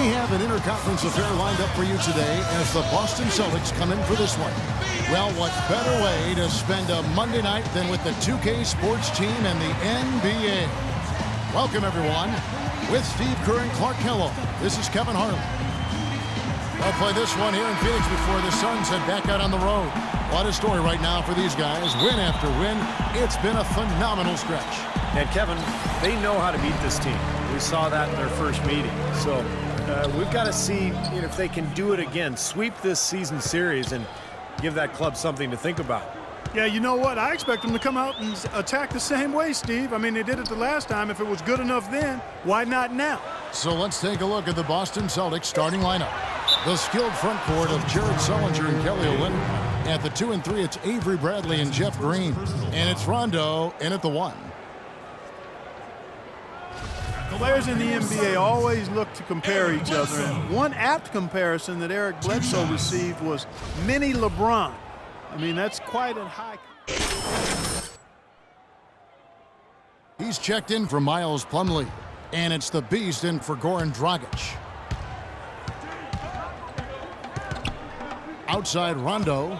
We have an interconference affair lined up for you today as the Boston Celtics come in for this one. Well, what better way to spend a Monday night than with the 2K Sports team and the NBA? Welcome, everyone. With Steve Kerr and Clark Kellogg, this is Kevin Harlan. They'll play this one here in Phoenix before the Suns head back out on the road. What a story right now for these guys. Win after win. It's been a phenomenal stretch. And, Kevin, they know how to beat this team. We saw that in their first meeting. So we've got to see if they can do it again, sweep this season series, and give that club something to think about. Yeah, you know what? I expect them to come out and attack the same way, Steve. I mean, they did it the last time. If it was good enough then, why not now? So let's take a look at the Boston Celtics starting lineup. The skilled front court of Jared Sullinger and Kelly Olynyk. At the 2 and 3, it's Avery Bradley and Jeff Green. And it's Rondo in at the 1. Players in the NBA always look to compare each other, and one apt comparison that Eric Bledsoe received was mini LeBron. I mean, that's quite a high. He's checked in for Miles Plumlee, and it's the Beast in for Goran Dragic. Outside Rondo.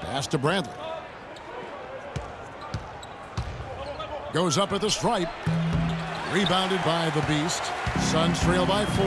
Pass to Bradley. Goes up at the stripe. Rebounded by the Beast. Suns trail by 4.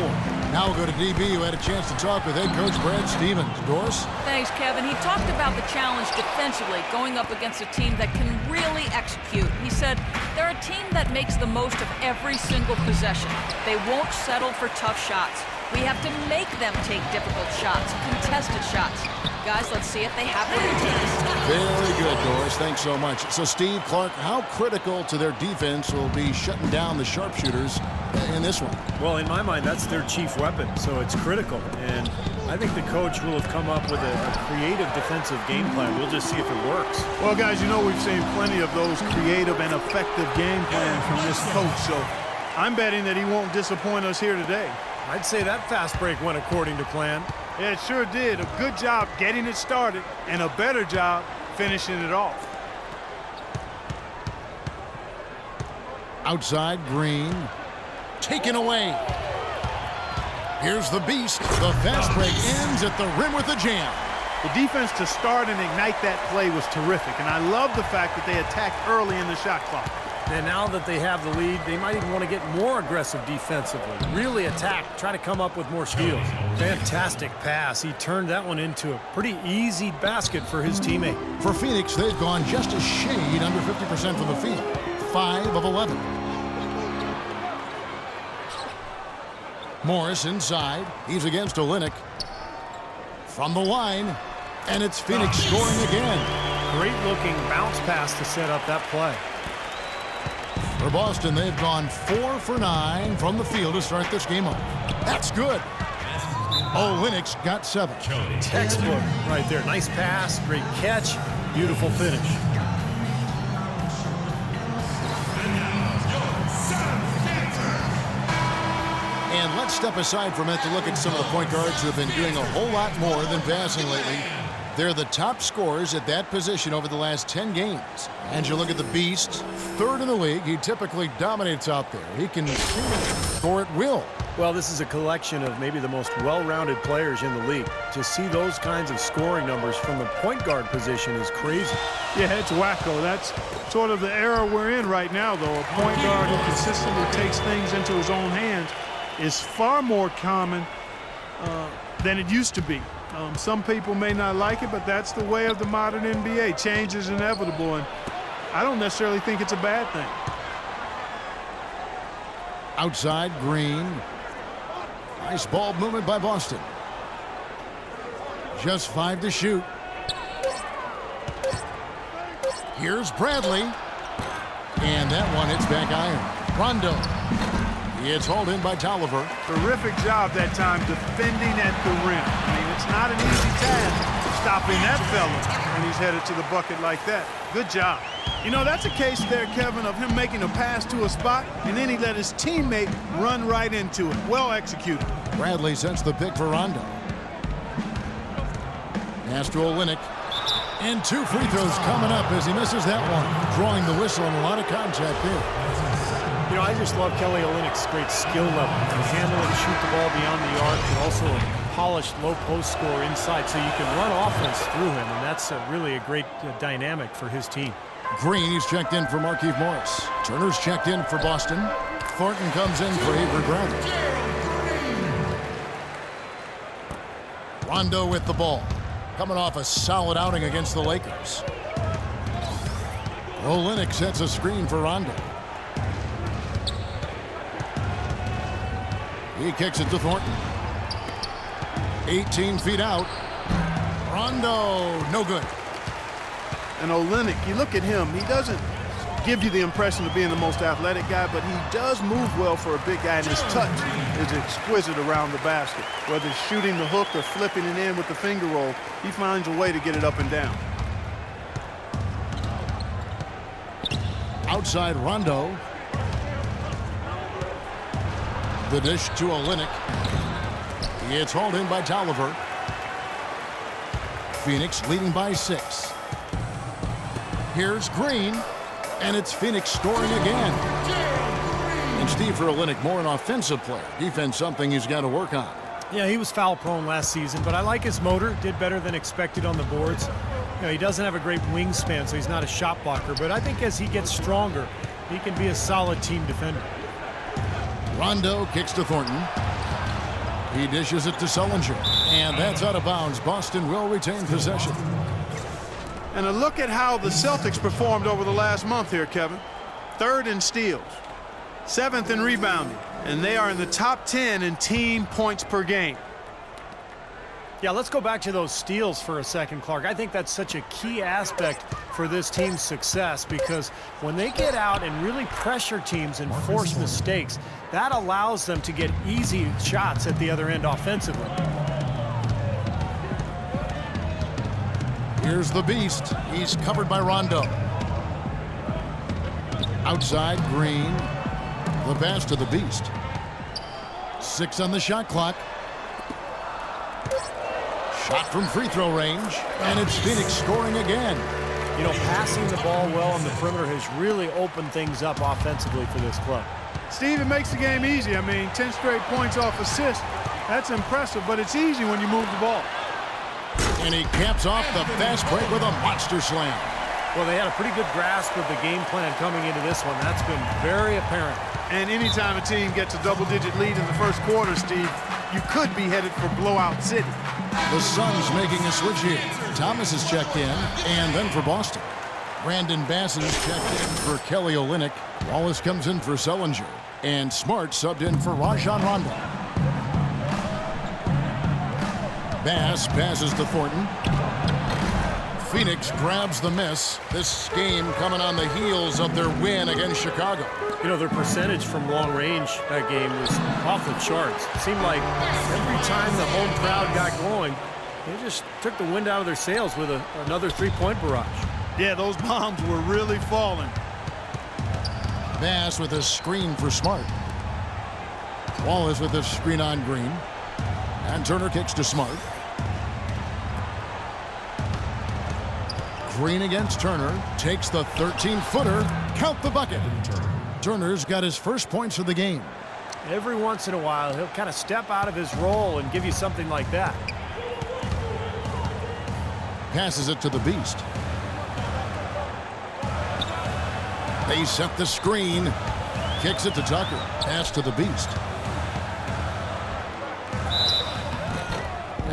Now we'll go to DB, who had a chance to talk with head coach Brad Stevens. Doris? Thanks, Kevin. He talked about the challenge defensively, going up against a team that can really execute. He said they're a team that makes the most of every single possession. They won't settle for tough shots. We have to make them take difficult shots, contested shots. Guys, let's see if they have what it takes. Very good, Doris. Thanks so much. So, Steve, Clark, how critical to their defense will be shutting down the sharpshooters in this one? Well, in my mind, that's their chief weapon, so it's critical. And I think the coach will have come up with a creative defensive game plan. We'll just see if it works. Well, guys, you know we've seen plenty of those creative and effective game plans from this coach, so I'm betting that he won't disappoint us here today. I'd say that fast break went according to plan. Yeah, it sure did. A good job getting it started and a better job finishing it off. Outside, Green. Taken away. Here's the Beast. The fast break ends at the rim with a jam. The defense to start and ignite that play was terrific, and I love the fact that they attacked early in the shot clock. And now that they have the lead, they might even want to get more aggressive defensively. Really attack, try to come up with more steals. Fantastic pass. He turned that one into a pretty easy basket for his teammate. For Phoenix, they've gone just a shade under 50% from the field. 5 of 11. Morris inside. He's against Olynyk. From the line. And it's Phoenix scoring again. Great looking bounce pass to set up that play. For Boston, they've gone 4 for 9 from the field to start this game off. That's good. Olynyk's got 7. Textbook right there. Nice pass, great catch, beautiful finish. And let's step aside for a minute to look at some of the point guards who have been doing a whole lot more than passing lately. They're the top scorers at that position over the last 10 games. And you look at the Beast, 3rd in the league. He typically dominates out there. He can score at will. Well, this is a collection of maybe the most well-rounded players in the league. To see those kinds of scoring numbers from the point guard position is crazy. Yeah, it's wacko. That's sort of the era we're in right now, though. A point guard who consistently takes things into his own hands is far more common than it used to be. Some people may not like it, but that's the way of the modern NBA. Change is inevitable, and I don't necessarily think it's a bad thing. Outside, Green. Nice ball movement by Boston. Just 5 to shoot. Here's Bradley. And that one hits back iron. Rondo. It's hauled in by Tolliver. Terrific job that time defending at the rim. I mean, it's not an easy task stopping that fella when he's headed to the bucket like that. Good job. You know, that's a case there, Kevin, of him making a pass to a spot, and then he let his teammate run right into it. Well executed. Bradley sends the pick for Rondo. Pass to Olynyk. And 2 free throws coming up as he misses that one. Drawing the whistle and a lot of contact there. You know, I just love Kelly Olynyk's great skill level. He can handle and shoot the ball beyond the arc, but also a polished low post score inside, so you can run offense through him, and that's really a great dynamic for his team. Green, he's checked in for Markieff Morris. Turner's checked in for Boston. Thornton comes in for Avery Bradley. Rondo with the ball. Coming off a solid outing against the Lakers. Olynyk sets a screen for Rondo. He kicks it to Thornton. 18 feet out. Rondo, no good. And Olynyk, you look at him, he doesn't give you the impression of being the most athletic guy, but he does move well for a big guy, and his touch is exquisite around the basket. Whether it's shooting the hook or flipping it in with the finger roll, he finds a way to get it up and down. Outside Rondo. The dish to Olynyk. It's hauled in by Tolliver. Phoenix leading by 6. Here's Green, and it's Phoenix scoring again. And Steve, for Olynyk, more an offensive player. Defense, something he's got to work on. Yeah, he was foul prone last season, but I like his motor. Did better than expected on the boards. You know, he doesn't have a great wingspan, so he's not a shot blocker, but I think as he gets stronger, he can be a solid team defender. Rondo kicks to Thornton. He dishes it to Sullinger, and that's out of bounds. Boston will retain possession. And a look at how the Celtics performed over the last month here, Kevin. 3rd in steals, 7th in rebounding, and they are in the top 10 in team points per game. Yeah, let's go back to those steals for a second, Clark. I think that's such a key aspect for this team's success, because when they get out and really pressure teams and force mistakes, that allows them to get easy shots at the other end offensively. Here's the Beast. He's covered by Rondo. Outside, Green. The pass to the Beast. 6 on the shot clock. Shot from free throw range, and it's Phoenix scoring again. You know, passing the ball well on the perimeter has really opened things up offensively for this club. Steve, it makes the game easy. I mean, 10 straight points off assist. That's impressive, but it's easy when you move the ball. And he caps off the fast break with a monster slam. Well, they had a pretty good grasp of the game plan coming into this one. That's been very apparent. And anytime a team gets a double-digit lead in the first quarter, Steve, you could be headed for blowout city. The Suns making a switch here. Thomas is checked in, and then for Boston. Brandon Bassett is checked in for Kelly Olynyk. Wallace comes in for Sullinger. And Smart subbed in for Rajon Rondo. Bass passes to Thornton. Phoenix grabs the miss. This game coming on the heels of their win against Chicago. You know, their percentage from long range that game was off the charts. It seemed like every time the home crowd got going, they just took the wind out of their sails with another three-point barrage. Yeah, those bombs were really falling. Bass with a screen for Smart. Wallace with a screen on Green. And Turner kicks to Smart. Green against Turner. Takes the 13-footer. Count the bucket. Turner's got his first points of the game. Every once in a while, he'll kind of step out of his role and give you something like that. Passes it to the Beast. They set the screen. Kicks it to Tucker. Pass to the Beast.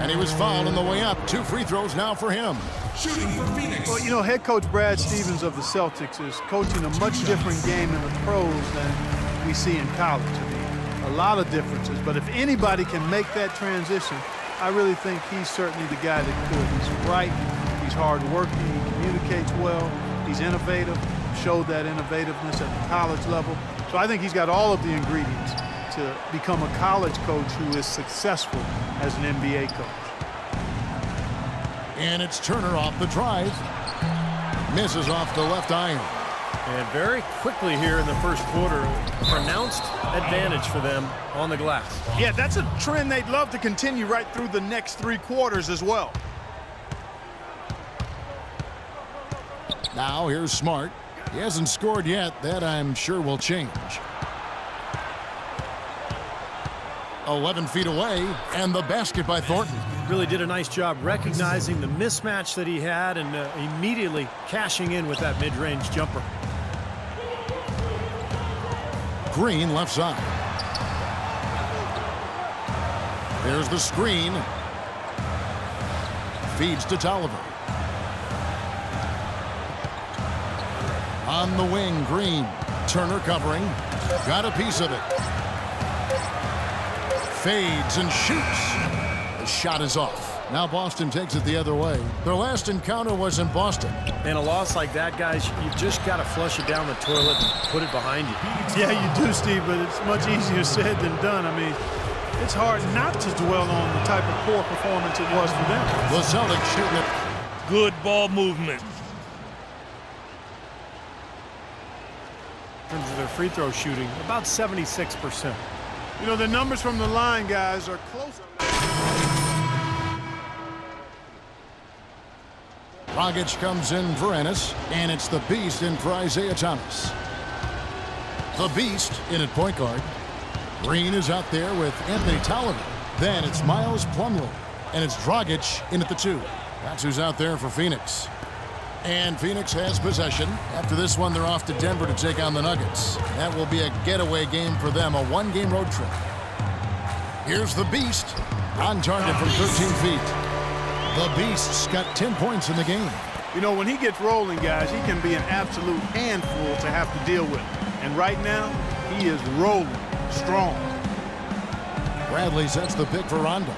And he was fouled on the way up. 2 free throws now for him. Shooting for Phoenix. Well, you know, head coach Brad Stevens of the Celtics is coaching a much different game in the pros than we see in college. I mean, a lot of differences. But if anybody can make that transition, I really think he's certainly the guy that could. He's bright. He's hard-working. He communicates well. He's innovative. Showed that innovativeness at the college level. So I think he's got all of the ingredients to become a college coach who is successful as an NBA coach. And it's Turner off the drive. Misses off the left iron. And very quickly here in the first quarter, pronounced advantage for them on the glass. Yeah, that's a trend they'd love to continue right through the next 3 quarters as well. Now here's Smart. He hasn't scored yet. That I'm sure will change. 11 feet away, and the basket by Thornton. Really did a nice job recognizing the mismatch that he had and immediately cashing in with that mid-range jumper. Green left side. There's the screen. Feeds to Tolliver. On the wing, Green. Turner covering. Got a piece of it. Fades and shoots. The shot is off. Now Boston takes it the other way. Their last encounter was in Boston. And a loss like that, guys, you just got to flush it down the toilet and put it behind you. Yeah, you do, Steve, but it's much easier said than done. I mean, it's hard not to dwell on the type of poor performance it was for them. The Celtics shooting it. Good ball movement. In terms of their free throw shooting, about 76%. You know, the numbers from the line, guys, are close. Dragic comes in for Ennis, and it's the Beast in for Isaiah Thomas. The Beast in at point guard. Green is out there with Anthony Tolliver. Then it's Miles Plumlee, and it's Dragic in at the 2. That's who's out there for Phoenix. And Phoenix has possession. After this one, they're off to Denver to take on the Nuggets. That will be a getaway game for them, a one-game road trip. Here's the Beast on target from 13 feet. The Beast's got 10 points in the game. You know, when he gets rolling, guys, he can be an absolute handful to have to deal with. And right now, he is rolling strong. Bradley sets the pick for Rondo.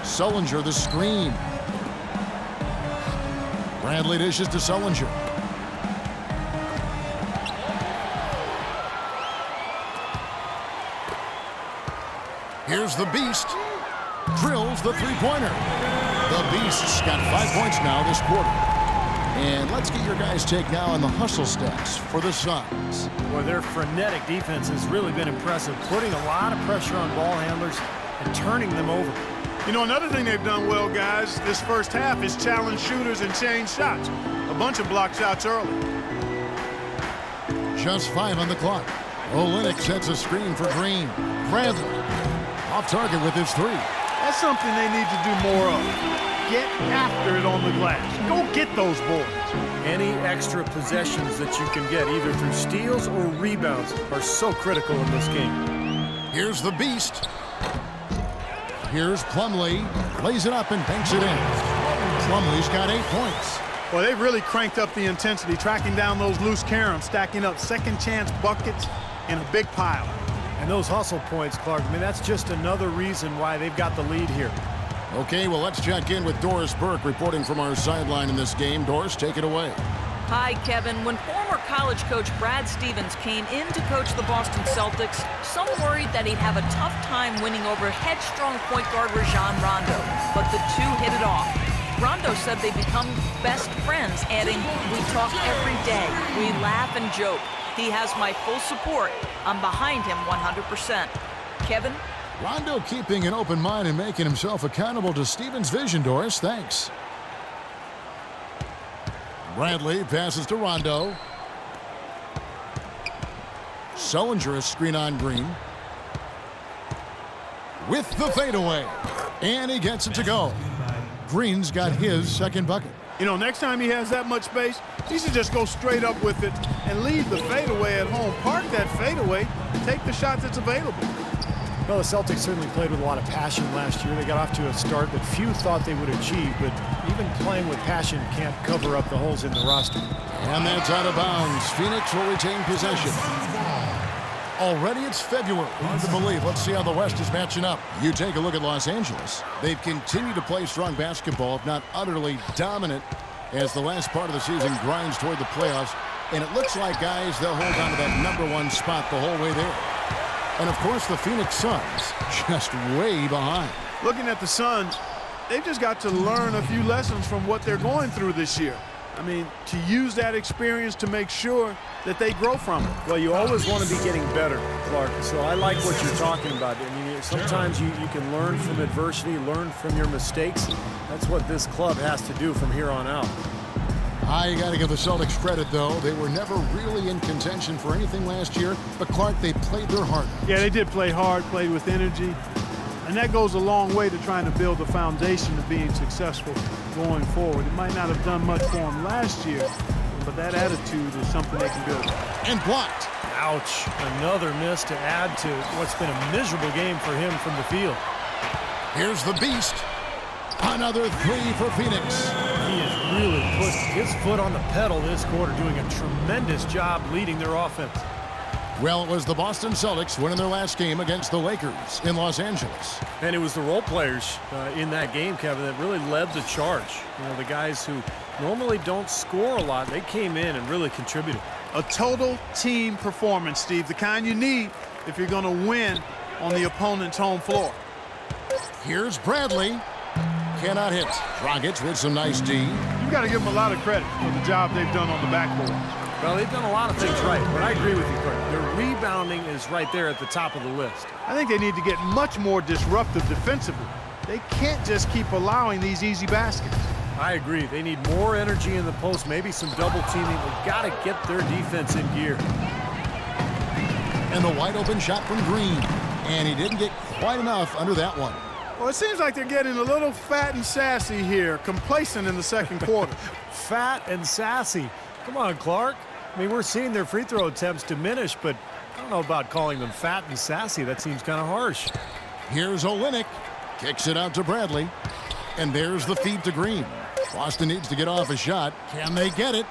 Sullinger the screen. Bradley dishes to Sullinger. Here's the Beast. Drills the three-pointer. The Beast's got 5 points now this quarter. And let's get your guys' take now on the hustle stats for the Suns. Well, their frenetic defense has really been impressive, putting a lot of pressure on ball handlers and turning them over. You know, another thing they've done well, guys, this first half is challenge shooters and change shots. A bunch of block shots early. Just 5 on the clock. Olynyk sets a screen for Green. Bradley off target with his 3. That's something they need to do more of. Get after it on the glass. Go get those boards. Any extra possessions that you can get, either through steals or rebounds, are so critical in this game. Here's the Beast. Here's Plumlee. Lays it up and banks it in. Plumlee's got 8 points. Well, they've really cranked up the intensity, tracking down those loose caroms, stacking up second chance buckets in a big pile. And those hustle points, Clark, I mean, that's just another reason why they've got the lead here. Okay, well, let's check in with Doris Burke reporting from our sideline in this game. Doris, take it away. Hi, Kevin. When former college coach Brad Stevens came in to coach the Boston Celtics, some worried that he'd have a tough time winning over headstrong point guard Rajon Rondo. But the two hit it off. Rondo said they become best friends, adding, "We talk every day. We laugh and joke. He has my full support. I'm behind him 100%. Kevin? Rondo keeping an open mind and making himself accountable to Stevens' vision, Doris. Thanks. Bradley passes to Rondo. Sullinger is screen on Green. With the fadeaway. And he gets it to go. Green's got his second bucket. You know, next time he has that much space, he should just go straight up with it and leave the fadeaway at home. Park that fadeaway, take the shot that's available. Well, the Celtics certainly played with a lot of passion last year. They got off to a start that few thought they would achieve, but even playing with passion can't cover up the holes in the roster. And that's out of bounds. Phoenix will retain possession. Already it's February. Hard to believe. Let's see how the West is matching up. You take a look at Los Angeles. They've continued to play strong basketball, if not utterly dominant, as the last part of the season grinds toward the playoffs. And it looks like, guys, they'll hold on to that #1 spot the whole way there. And, of course, the Phoenix Suns just way behind. Looking at the Suns, they've just got to learn a few lessons from what they're going through this year. I mean, to use that experience to make sure that they grow from it. Well, you always want to be getting better, Clark. So I like what you're talking about. I mean, sometimes you can learn from adversity, learn from your mistakes. That's what this club has to do from here on out. You got to give the Celtics credit, though. They were never really in contention for anything last year. But, Clark, they played their heart out. Yeah, they did play hard, played with energy. And that goes a long way to trying to build a foundation of being successful going forward. It might not have done much for them last year, but that attitude is something they can build. And blocked. Ouch. Another miss to add to what's been a miserable game for him from the field. Here's the Beast. Another three for Phoenix. He has really put his foot on the pedal this quarter, doing a tremendous job leading their offense. Well, it was the Boston Celtics winning their last game against the Lakers in Los Angeles. And it was the role players in that game, Kevin, that really led the charge. You know, the guys who normally don't score a lot, they came in and really contributed. A total team performance, Steve, the kind you need if you're going to win on the opponent's home floor. Here's Bradley. Cannot hit. Dragic with some nice D. You've got to give them a lot of credit for the job they've done on the backboard. Well, they've done a lot of things right, but I agree with you, Clark. Their rebounding is right there at the top of the list. I think they need to get much more disruptive defensively. They can't just keep allowing these easy baskets. I agree. They need more energy in the post, maybe some double teaming. They've got to get their defense in gear. And the wide open shot from Green. And he didn't get quite enough under that one. Well, it seems like they're getting a little fat and sassy here, complacent in the second quarter. Fat and sassy. Come on, Clark. I mean, we're seeing their free throw attempts diminish, but I don't know about calling them fat and sassy. That seems kind of harsh. Here's Olynyk. Kicks it out to Bradley. And there's the feed to Green. Boston needs to get off a shot. Can they get it?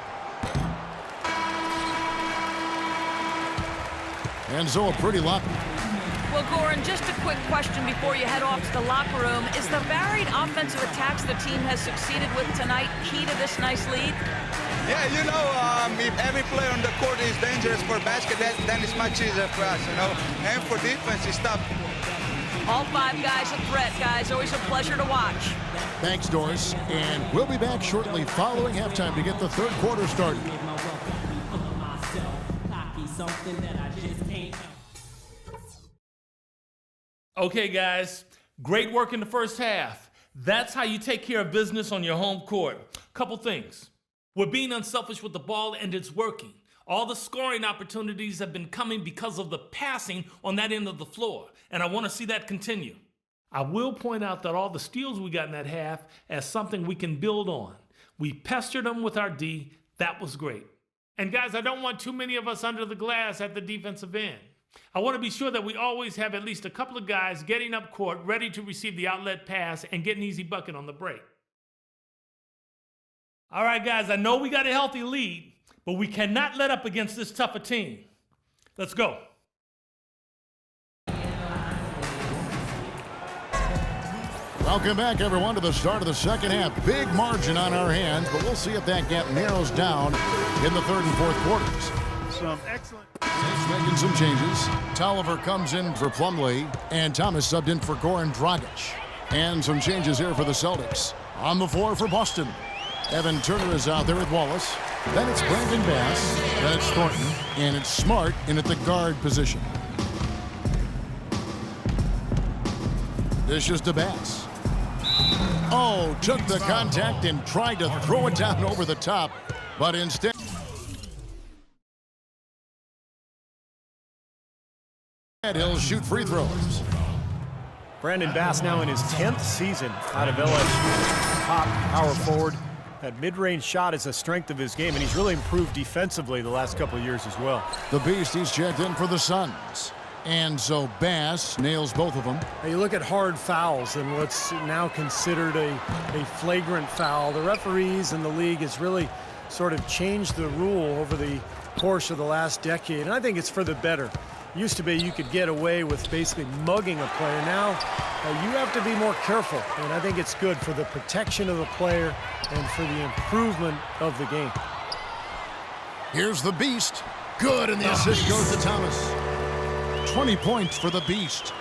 And so a pretty lot. Well, Goran, just a quick question before you head off to the locker room. Is the varied offensive attacks the team has succeeded with tonight key to this nice lead? Yeah, you know, if every player on the court is dangerous for basket, then it's much easier for us, you know. And for defense, it's tough. All five guys a threat, guys. Always a pleasure to watch. Thanks, Doris. And we'll be back shortly following halftime to get the third quarter started. Okay, guys, great work in the first half. That's how you take care of business on your home court. Couple things. We're being unselfish with the ball, and it's working. All the scoring opportunities have been coming because of the passing on that end of the floor, and I want to see that continue. I will point out that all the steals we got in that half as something we can build on. We pestered them with our D. That was great. And guys, I don't want too many of us under the glass at the defensive end. I want to be sure that we always have at least a couple of guys getting up court, ready to receive the outlet pass and get an easy bucket on the break. All right, guys, I know we got a healthy lead, but we cannot let up against this tougher team. Let's go. Welcome back, everyone, to the start of the second half. Big margin on our hands, but we'll see if that gap narrows down in the third and fourth quarters. Some excellent. He's making some changes. Tolliver comes in for Plumlee, and Thomas subbed in for Goran Dragic. And some changes here for the Celtics. On the floor for Boston, Evan Turner is out there with Wallace. Then it's Brandon Bass. Then it's Thornton. And it's Smart in at the guard position. Dishes to Bass. Oh, took the contact and tried to throw it down over the top, but instead he'll shoot free throws. Brandon Bass now in his 10th season out of LSU. Top power forward. That mid-range shot is a strength of his game, and he's really improved defensively the last couple of years as well. The Beast, he's checked in for the Suns. And so Bass nails both of them. Now you look at hard fouls and what's now considered a flagrant foul. The referees in the league has really sort of changed the rule over the course of the last decade, and I think it's for the better. It used to be you could get away with basically mugging a player. Now you have to be more careful, and I think it's good for the protection of the player and for the improvement of the game. Here's the Beast. Good, and the assist goes to Thomas. 20 points for the Beast.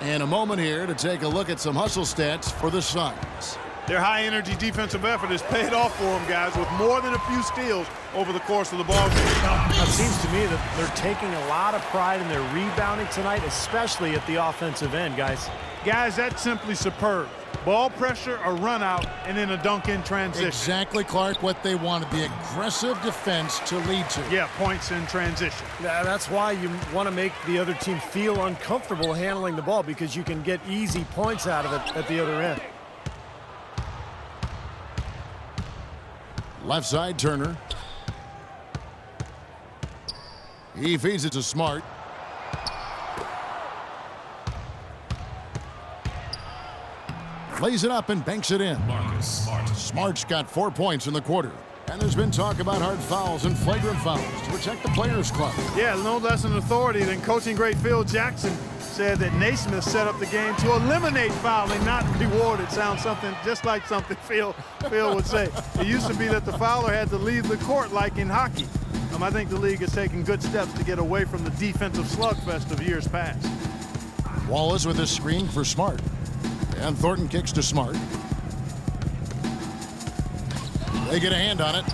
And a moment here to take a look at some hustle stats for the Suns. Their high-energy defensive effort has paid off for them, guys, with more than a few steals over the course of the ball game. It seems to me that they're taking a lot of pride in their rebounding tonight, especially at the offensive end, guys. Guys, that's simply superb. Ball pressure, a run out, and then a dunk in transition. Exactly, Clark, what they wanted, the aggressive defense to lead to. Yeah, points in transition. That's why you want to make the other team feel uncomfortable handling the ball, because you can get easy points out of it at the other end. Left side, Turner. He feeds it to Smart. Lays it up and banks it in. Smart's got 4 points in the quarter. And there's been talk about hard fouls and flagrant fouls to protect the Players Club. Yeah, no less an authority than coaching great Phil Jackson said that Naismith set up the game to eliminate fouling, not reward it. Sounds something just like something Phil would say. It used to be that the fouler had to leave the court like in hockey. I think the league has taken good steps to get away from the defensive slugfest of years past. Wallace with a screen for Smart. And Thornton kicks to Smart. They get a hand on it.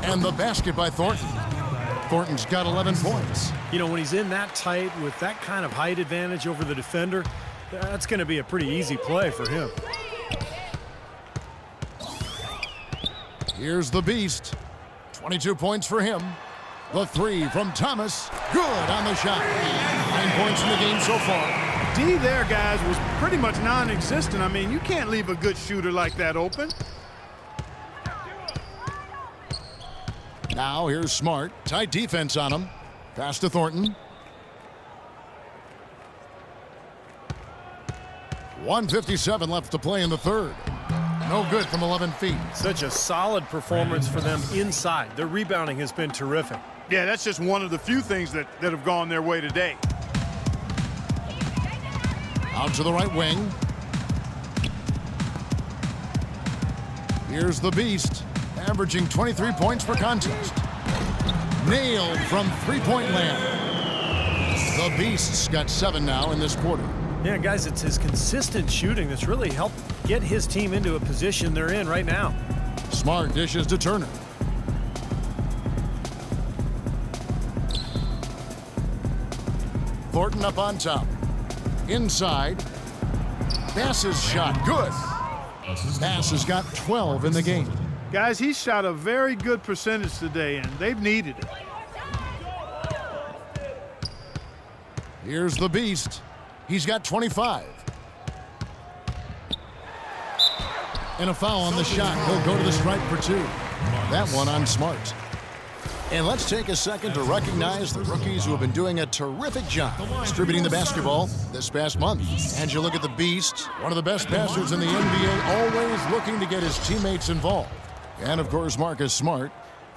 And the basket by Thornton. Thornton's got 11 points. You know, when he's in that tight with that kind of height advantage over the defender, that's going to be a pretty easy play for him. Here's the Beast. 22 points for him. The three from Thomas. Good on the shot. 9 points in the game so far. D there, guys, was pretty much non-existent. I mean, you can't leave a good shooter like that open. Now here's Smart. Tight defense on him. Pass to Thornton. 1:57 left to play in the third. No good from 11 feet. Such a solid performance for them inside. Their rebounding has been terrific. Yeah, that's just one of the few things that have gone their way today. Out to the right wing. Here's the Beast, averaging 23 points per contest. Nailed from three-point land. The Beast's got 7 now in this quarter. Yeah, guys, it's his consistent shooting that's really helped get his team into a position they're in right now. Smart dishes to Turner. Thornton up on top. Inside. Bass's shot. Good. Bass has got 12 in the game. Guys, he shot a very good percentage today, and they've needed it. Here's the Beast. He's got 25. And a foul on the shot. He'll go to the stripe for 2. That one on Smart. And let's take a second to recognize the rookies who have been doing a terrific job distributing the basketball this past month. And you look at the Beast, one of the best passers in the NBA, always looking to get his teammates involved. And, of course, Marcus Smart.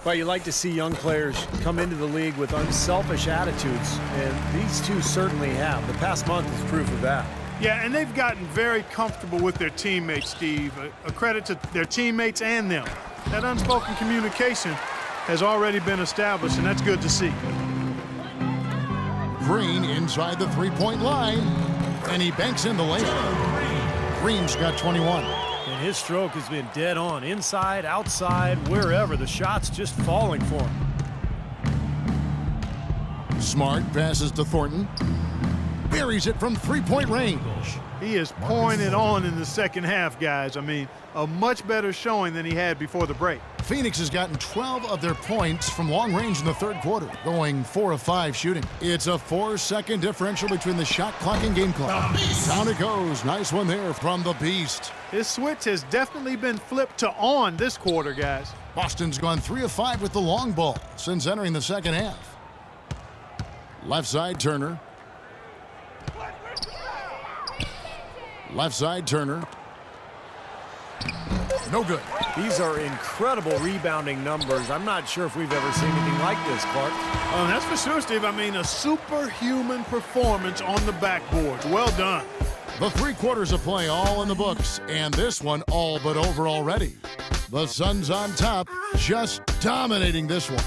Well, you like to see young players come into the league with unselfish attitudes, and these two certainly have. The past month is proof of that. Yeah, and they've gotten very comfortable with their teammates, Steve. A credit to their teammates and them. That unspoken communication has already been established, and that's good to see. Green inside the three-point line, and he banks in the layup. Green's got 21. And his stroke has been dead on, inside, outside, wherever. The shot's just falling for him. Smart passes to Thornton. Buries it from three-point range. He is pouring it on in the second half, guys. I mean, a much better showing than he had before the break. Phoenix has gotten 12 of their points from long range in the third quarter, going 4 of 5 shooting. It's a 4-second differential between the shot clock and game clock. Down it goes. Nice one there from the Beast. His switch has definitely been flipped to on this quarter, guys. Boston's gone 3 of 5 with the long ball since entering the second half. Left side, Turner. Left side, Turner. No good. These are incredible rebounding numbers. I'm not sure if we've ever seen anything like this, Clark. Oh, that's for sure, Steve. I mean, a superhuman performance on the backboard. Well done. The 3 quarters of play all in the books, and this one all but over already. The Suns on top, just dominating this one.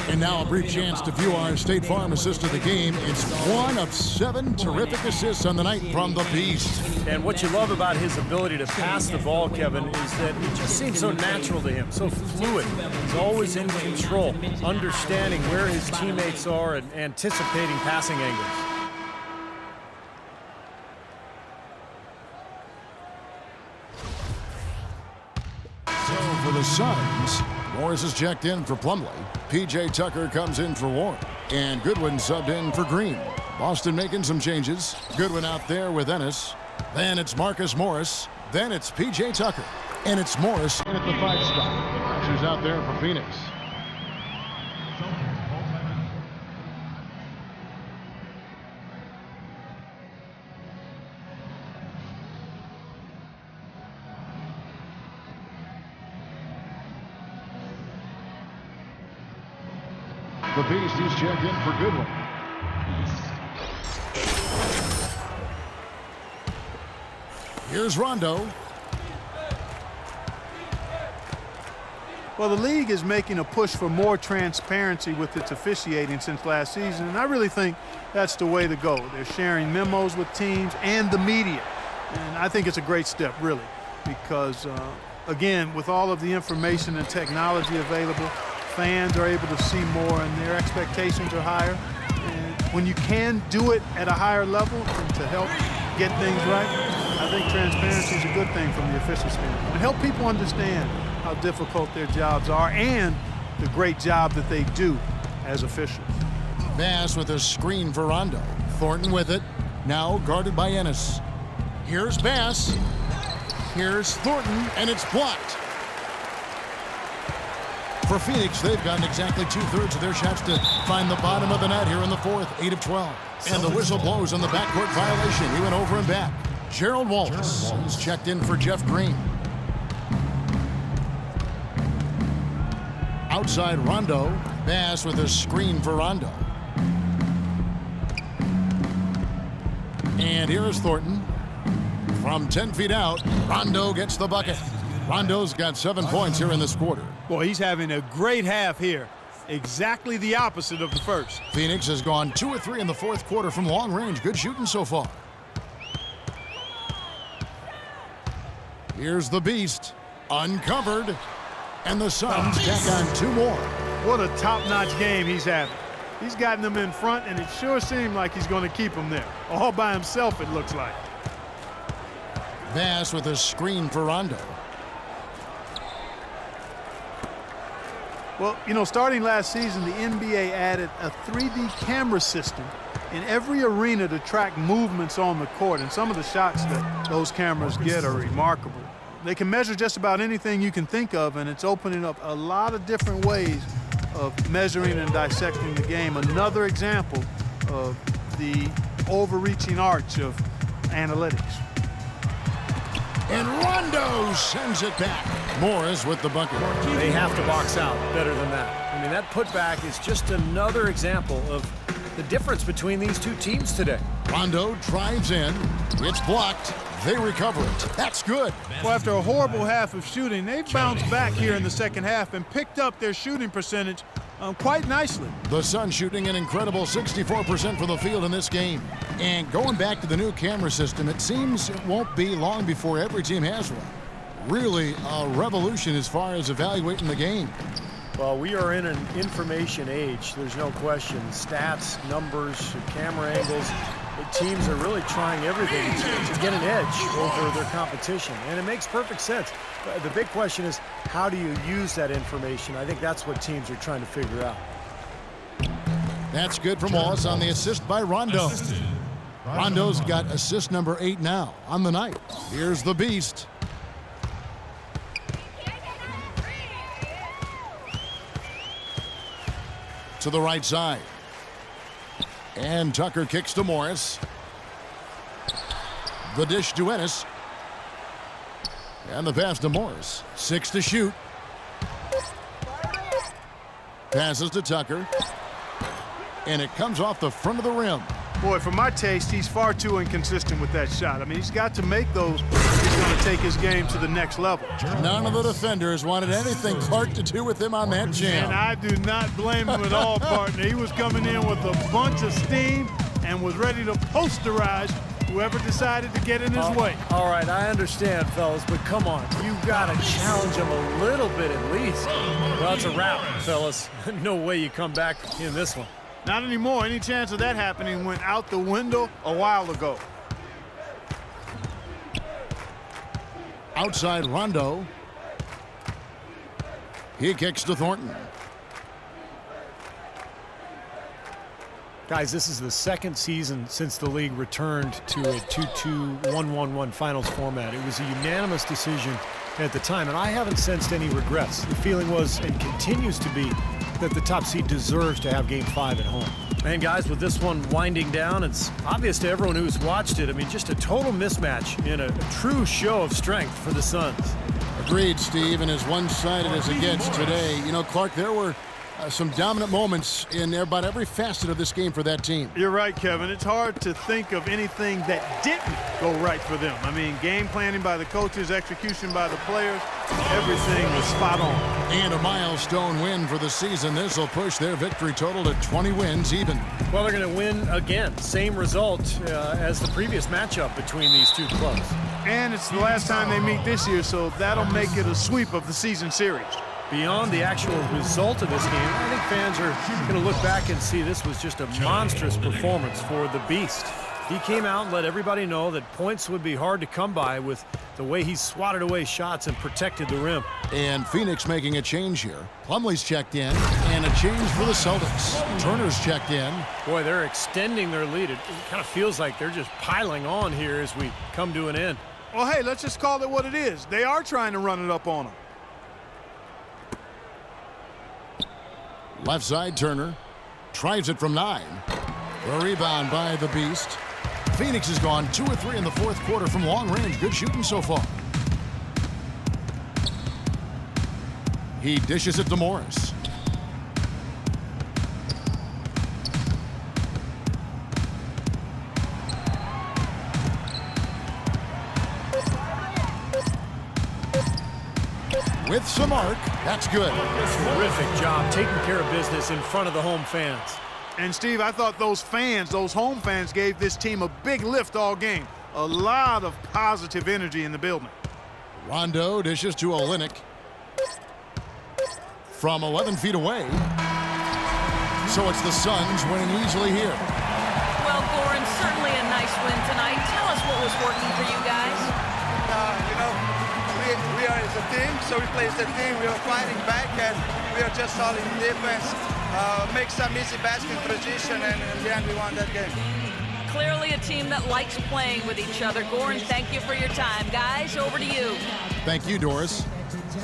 And now a brief chance to view our State Farm assist of the game. It's 1 of 7 terrific assists on the night from the Beast. And what you love about his ability to pass the ball, Kevin, is that it just seems so natural to him, so fluid. He's always in control, understanding where his teammates are and anticipating passing angles. for the Suns, Morris is checked in for Plumlee. P.J. Tucker comes in for Warren. And Goodwin subbed in for Green. Boston making some changes. Goodwin out there with Ennis. Then it's Marcus Morris. Then it's P.J. Tucker. And it's Morris in at the 5 spot. Who's out there for Phoenix. The Beast, he's checked in for Goodwin. Here's Rondo. Well, the league is making a push for more transparency with its officiating since last season, and I really think that's the way to go. They're sharing memos with teams and the media, and I think it's a great step, really, because, again, with all of the information and technology available, fans are able to see more and their expectations are higher. And when you can do it at a higher level and to help get things right, I think transparency is a good thing from the official standpoint. And help people understand how difficult their jobs are and the great job that they do as officials. Bass with a screen for Rondo. Thornton with it. Now guarded by Ennis. Here's Bass. Here's Thornton, and it's blocked. For Phoenix, they've gotten exactly 2/3 of their shots to find the bottom of the net here in the fourth, 8 of 12. And the whistle blows on the backcourt violation. He went over and back. Gerald Wallace is checked in for Jeff Green. Outside Rondo. Bass with a screen for Rondo. And here's Thornton. From 10 feet out, Rondo gets the bucket. Rondo's got 7 points here in this quarter. Boy, he's having a great half here. Exactly the opposite of the first. Phoenix has gone 2 of 3 in the fourth quarter from long range. Good shooting so far. Here's the Beast. Uncovered. And the Suns tack on 2 more. What a top-notch game he's having. He's gotten them in front, and it sure seemed like he's going to keep them there. All by himself, it looks like. Bass with a screen for Rondo. Well, you know, starting last season, the NBA added a 3D camera system in every arena to track movements on the court, and some of the shots that those cameras get are remarkable. They can measure just about anything you can think of, and it's opening up a lot of different ways of measuring and dissecting the game. Another example of the overreaching arch of analytics. And Rondo sends it back. Morris with the bucket. They have to box out better than that. I mean, that putback is just another example of the difference between these two teams today. Rondo drives in. It's blocked. They recover it. That's good. Well, after a horrible half of shooting, they've bounced back here in the second half and picked up their shooting percentage quite nicely. The Suns shooting an incredible 64% from the field in this game. And going back to the new camera system, it seems it won't be long before every team has one. Really a revolution as far as evaluating the game. Well, we are in an information age. There's no question. Stats, numbers, camera angles. The teams are really trying everything to get an edge over their competition. And it makes perfect sense. The big question is, how do you use that information? I think that's what teams are trying to figure out. That's good from Wallace on the assist by Rondo. Rondo's got assist number 8 now on the night. Here's the Beast. To the right side. And Tucker kicks to Morris. The dish to Ennis. And the pass to Morris. 6 to shoot. Passes to Tucker. And it comes off the front of the rim. Boy, for my taste, he's far too inconsistent with that shot. I mean, he's got to make those if he's going to take his game to the next level. None of the defenders wanted anything Clark to do with him on that jam. And I do not blame him at all, partner. He was coming in with a bunch of steam and was ready to posterize whoever decided to get in his way. All right, I understand, fellas, but come on. You've got to challenge him a little bit at least. Well, it's a wrap, fellas. No way you come back in this one. Not anymore. Any chance of that happening went out the window a while ago. Outside Rondo. He kicks to Thornton. Guys, this is the second season since the league returned to a 2-2, 1-1-1 finals format. It was a unanimous decision at the time, and I haven't sensed any regrets. The feeling was, and continues to be, that the top seed deserves to have Game 5 at home. And guys, with this one winding down, it's obvious to everyone who's watched it. I mean, just a total mismatch in a true show of strength for the Suns. Agreed, Steve, and as one-sided as it gets today. You know, Clark, there were some dominant moments in about every facet of this game for that team. You're right, Kevin. It's hard to think of anything that didn't go right for them. I mean, game planning by the coaches, execution by the players, everything was spot on. And a milestone win for the season. This will push their victory total to 20 wins even. Well, they're going to win again. Same result as the previous matchup between these two clubs. And it's the last time they meet this year, so that'll make it a sweep of the season series. Beyond the actual result of this game, I think fans are going to look back and see this was just a monstrous performance for the Beast. He came out and let everybody know that points would be hard to come by with the way he swatted away shots and protected the rim. And Phoenix making a change here. Plumlee's checked in, and a change for the Celtics. Turner's checked in. Boy, they're extending their lead. It kind of feels like they're just piling on here as we come to an end. Well, hey, let's just call it what it is. They are trying to run it up on them. Left side, Turner tries it from 9. A rebound by the Beast. Phoenix has gone 2 or 3 in the fourth quarter from long range. Good shooting so far. He dishes it to Morris. With some arc, that's good. Terrific job taking care of business in front of the home fans. And, Steve, I thought those fans, those home fans, gave this team a big lift all game. A lot of positive energy in the building. Rondo dishes to Olynyk from 11 feet away. So it's the Suns winning easily here. Well, Goran, certainly a nice win tonight. Tell us what was working for you guys. You know, we are as a team, so we play as a team. We are fighting back, and we are just solid in defense. Make some easy basket in transition, and in the end, we won that game. Clearly a team that likes playing with each other. Goran, thank you for your time. Guys, over to you. Thank you, Doris.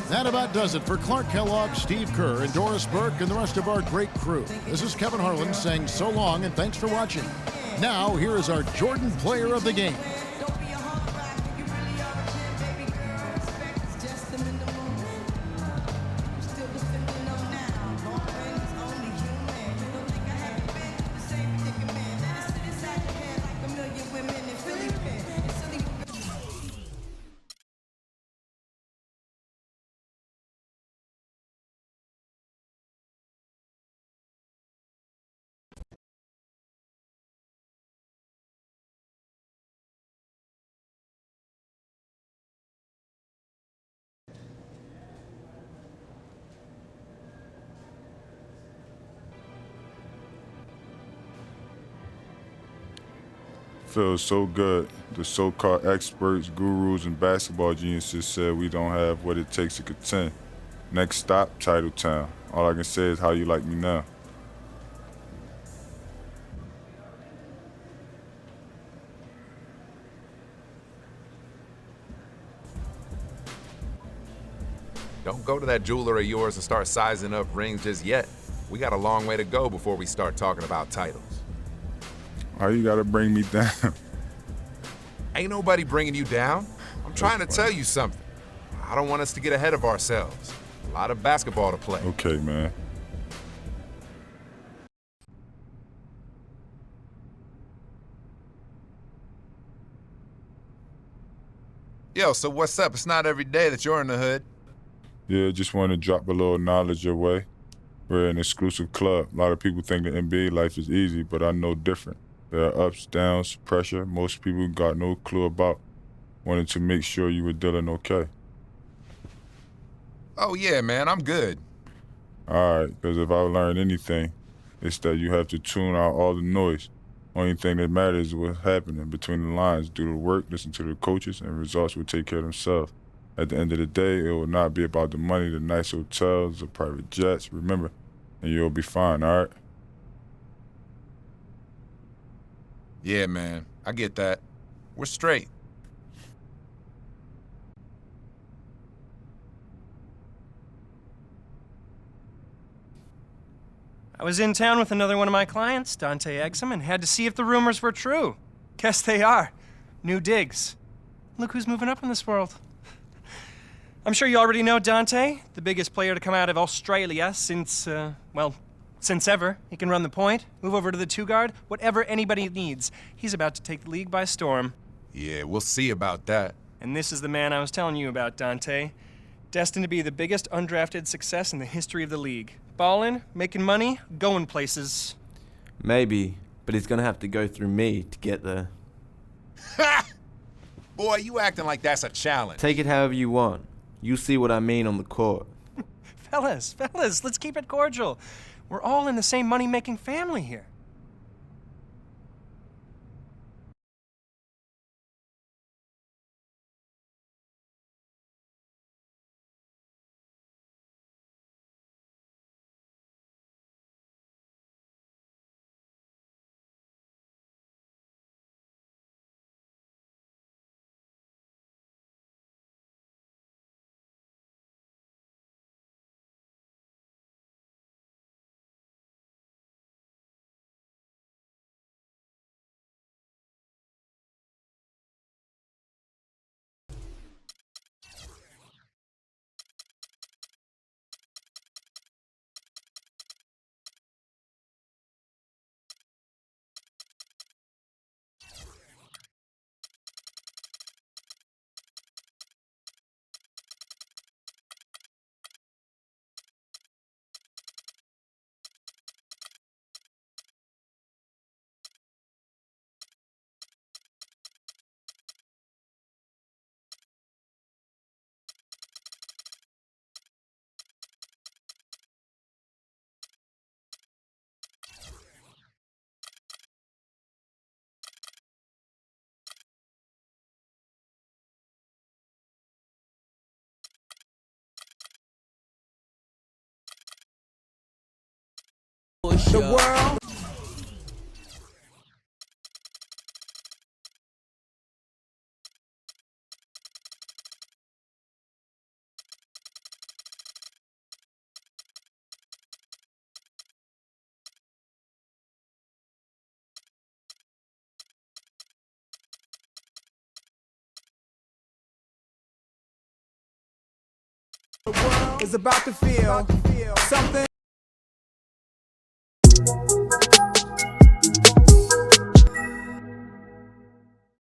That about does it for Clark Kellogg, Steve Kerr, and Doris Burke, and the rest of our great crew. This is Kevin Harlan saying so long and thanks for watching. Now, here is our Jordan Player of the Game. Feels so good. The so-called experts, gurus, and basketball geniuses said we don't have what it takes to contend. Next stop, Title Town. All I can say is how you like me now. Don't go to that jeweler of yours and start sizing up rings just yet. We got a long way to go before we start talking about titles. Why you gotta bring me down? Ain't nobody bringing you down. I'm trying to tell you something. I don't want us to get ahead of ourselves. A lot of basketball to play. Okay, man. Yo, so what's up? It's not every day that you're in the hood. Yeah, just want to drop a little knowledge your way. We're an exclusive club. A lot of people think the NBA life is easy, but I know different. There are ups, downs, pressure most people got no clue about. Wanted to make sure you were dealing okay. Oh yeah, man, I'm good. All right, because if I learned anything, it's that you have to tune out all the noise. Only thing that matters is what's happening between the lines. Do the work, listen to the coaches, and results will take care of themselves. At the end of the day, it will not be about the money, the nice hotels, the private jets. Remember, and you'll be fine, all right? Yeah, man, I get that. We're straight. I was in town with another one of my clients, Dante Exum, and had to see if the rumors were true. Guess they are. New digs. Look who's moving up in this world. I'm sure you already know Dante, the biggest player to come out of Australia since, since ever. He can run the point, move over to the two-guard, whatever anybody needs. He's about to take the league by storm. Yeah, we'll see about that. And this is the man I was telling you about, Dante. Destined to be the biggest undrafted success in the history of the league. Ballin', making money, going places. Maybe, but he's gonna have to go through me to get there. Ha! Boy, you acting like that's a challenge. Take it however you want. You see what I mean on the court. Fellas, let's keep it cordial. We're all in the same money-making family here. The world. The world is about to feel something.